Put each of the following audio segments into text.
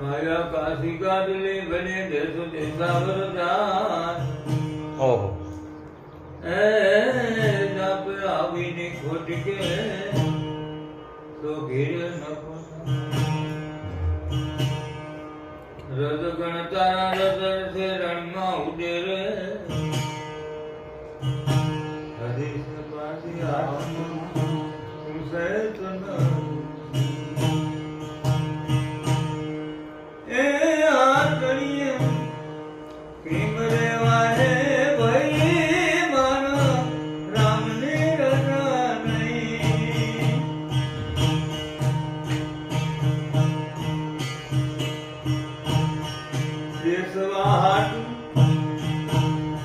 માયા કાશી કાદલે બને દેશ દેશાવર જાન ઓહો એ જાપ આવીને ખોટ કે તો ઘેર ન રજ ગણ તારા રજર છે રણમાં ઉડે રે હરીશ પાછી આત્મા સૈતન એ આતણીએ કેમ રેવા હે ભાઈ મારા રામની રજા નહીં દેશવા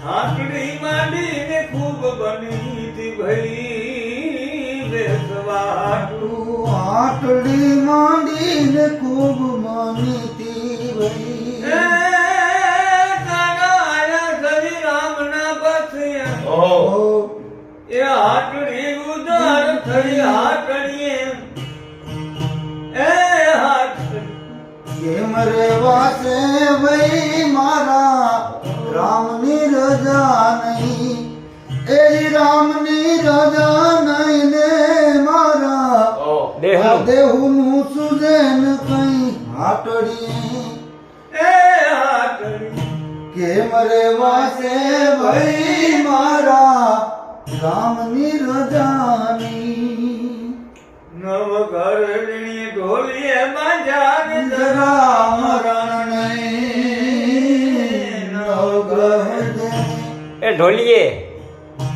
હાટડી માંડીને ખૂબ બની હતી ભાઈ દેશવા આટલી માંડીને ખૂબ માનીતી વહી એ કાના આયા સરી રામના બસિયા ઓહો એ હાટડી ઉદાર થઈ હાટડીએ એ હાટડી કેમ રેવા છે વહી મારા રામની રજા નહીં એ રામની રજા નહીં ને મારા દેહનું દેહનું સુજેન કઈ હાટડી એ હાટડી કેમ રેવા છે ભાઈ મારા રામની રજાની નવ ઘરણી ઢોલીએ બાંધ્યા જરા મરણ નહીં નવગ્રહ દે એ ઢોલીએ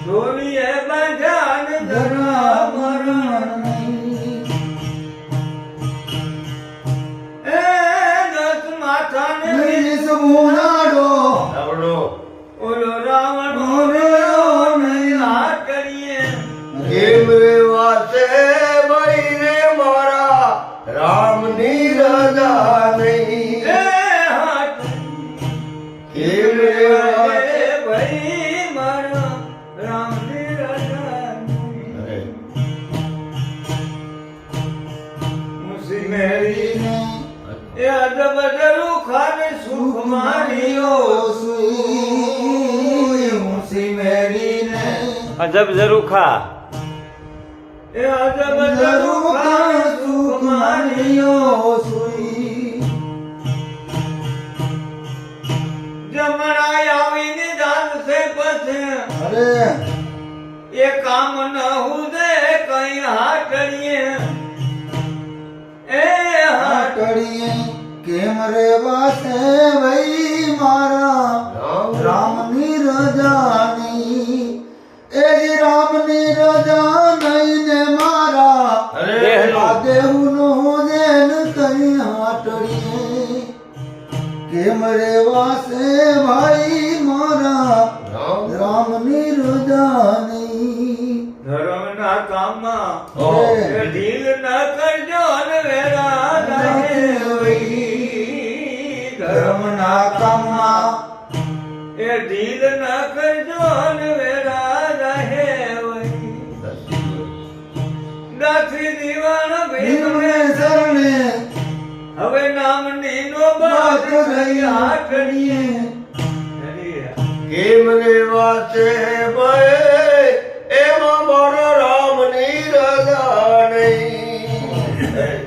ઢોલીએ બાંધ્યા જરા મરણ નહીં એ દસ માથાને નિસ મુનાડો આપણો ઓલો રાવણ રહ્યો નહીં હાથ કરીએ કેમ રેવા છે ભાઈ રે મારા રામની રજા નહીં એ હાથ કેમ રેવા એ ભાઈ મારા રામની રજા મુસી મેરી એ અદબ દરુ ખાને સુખ માર્યો અજબ ઝરૂખા એ અદબ દરુ ખાને સુખ માર્યો જમણાય આવીને દાન સે પછી એ કામ ન હુદે કઈ હાટડીએ એ હાટડીએ કેમ રેવા છે ભાઈ મારા રામની રજા નહીં એ રામની રજા નહીં ને મારા દેહનું દેન કઈ હાટડીએ કેમ રેવા છે ભાઈ મારા રામની રજા નહીં ધર્મના કામમાં ઓહો. એ ઢીલ ન કરજો ને વેરા લાગે વઈ. ધર્મના કામમાં એ ઢીલ ન કરજો ને વેરા લાગે વઈ. દાસી દીવાન ભીમને ભીમને શરણે હવે નામની નો બાત રહી હાટડીએ કેમ રેવા છે ભાઈ એમાં મારા રામની રજા નહીં